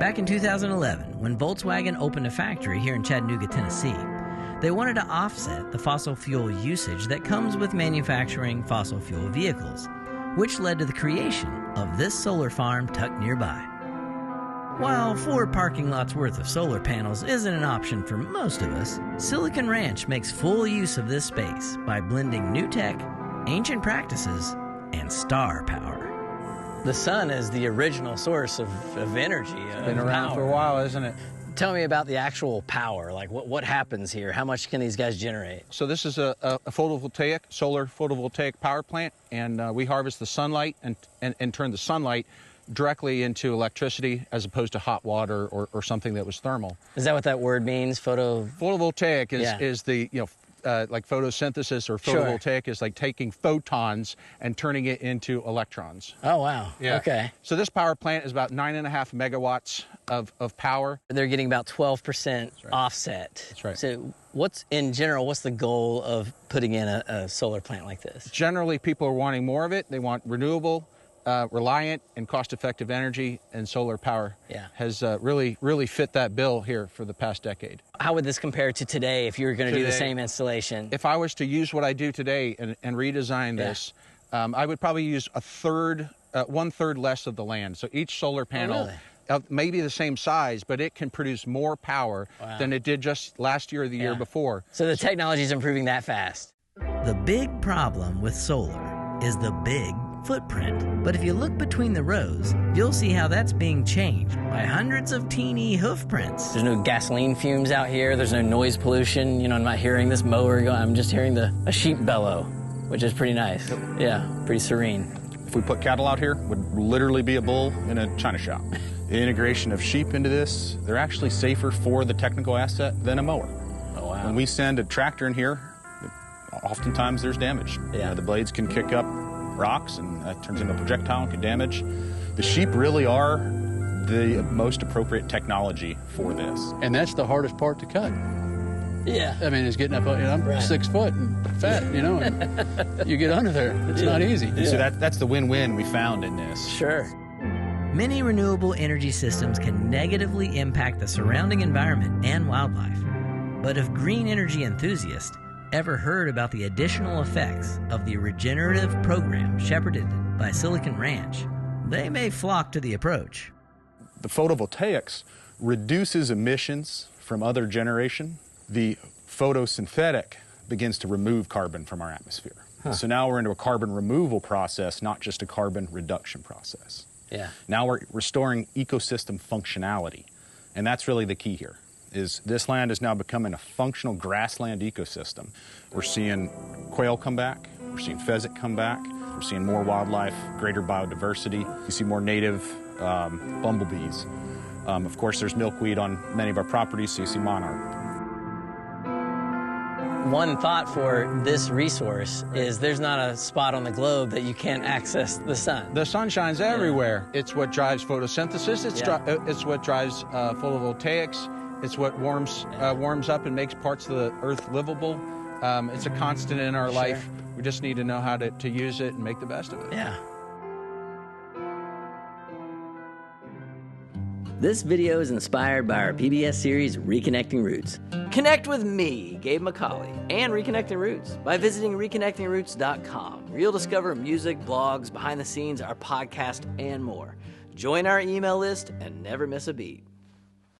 Back in 2011, when Volkswagen opened a factory here in Chattanooga, Tennessee, they wanted to offset the fossil fuel usage that comes with manufacturing fossil fuel vehicles, which led to the creation of this solar farm tucked nearby. While 4 parking lots worth of solar panels isn't an option for most of us, Silicon Ranch makes full use of this space by blending new tech, ancient practices, and star power. The sun is the original source of energy. It's been around for a while, isn't it? Tell me about the actual power. Like, what happens here? How much can these guys generate? So this is a photovoltaic, solar photovoltaic power plant, and we harvest the sunlight and turn the sunlight directly into electricity as opposed to hot water or something that was thermal. Is that what that word means, Photovoltaic is the, like photosynthesis or photovoltaic is like taking photons and turning it into electrons. Oh, wow. Yeah. Okay. So this power plant is about 9.5 megawatts of power. They're getting about 12% offset. That's right. So what's the goal of putting in a solar plant like this? Generally, people are wanting more of it. They want renewable, reliant, and cost-effective energy, and solar power has really fit that bill here for the past decade. How would this compare to today if you were going to do the same installation? If I was to use what I do today and redesign this, I would probably use one-third less of the land. So each solar panel may be the same size, but it can produce more power than it did just last year or the year before. So the technology is improving that fast. The big problem with solar is the big footprint. But if you look between the rows, you'll see how that's being changed by hundreds of teeny hoof prints. There's no gasoline fumes out here. There's no noise pollution. I'm not hearing this mower go. I'm just hearing a sheep bellow, which is pretty nice. Yeah, pretty serene. If we put cattle out here, it would literally be a bull in a china shop. The integration of sheep into this, they're actually safer for the technical asset than a mower. Oh, wow. When we send a tractor in here, oftentimes there's damage. The blades can kick up rocks, and that turns into a projectile and can damage. The sheep really are the most appropriate technology for this. And that's the hardest part to cut. Yeah. I mean, it's getting up, I'm 6 foot and fat, and you get under there. It's not easy. So that's the win-win we found in this. Sure. Many renewable energy systems can negatively impact the surrounding environment and wildlife. But if green energy enthusiasts ever heard about the additional effects of the regenerative program shepherded by Silicon Ranch, they may flock to the approach. The photovoltaics reduces emissions from other generation. The photosynthetic begins to remove carbon from our atmosphere. So now we're into a carbon removal process, not just a carbon reduction process. Now we're restoring ecosystem functionality, and that's really the key here. Is this land is now becoming a functional grassland ecosystem. We're seeing quail come back, we're seeing pheasant come back, we're seeing more wildlife, greater biodiversity. You see more native bumblebees. Of course, there's milkweed on many of our properties, so you see monarch. One thought for this resource is there's not a spot on the globe that you can't access the sun. The sun shines everywhere. It's what drives photosynthesis, it's what drives photovoltaics. It's what warms up and makes parts of the earth livable. It's a constant in our life. We just need to know how to use it and make the best of it. Yeah. This video is inspired by our PBS series, Reconnecting Roots. Connect with me, Gabe McCauley, and Reconnecting Roots by visiting reconnectingroots.com, where you'll discover music, blogs, behind the scenes, our podcast, and more. Join our email list and never miss a beat.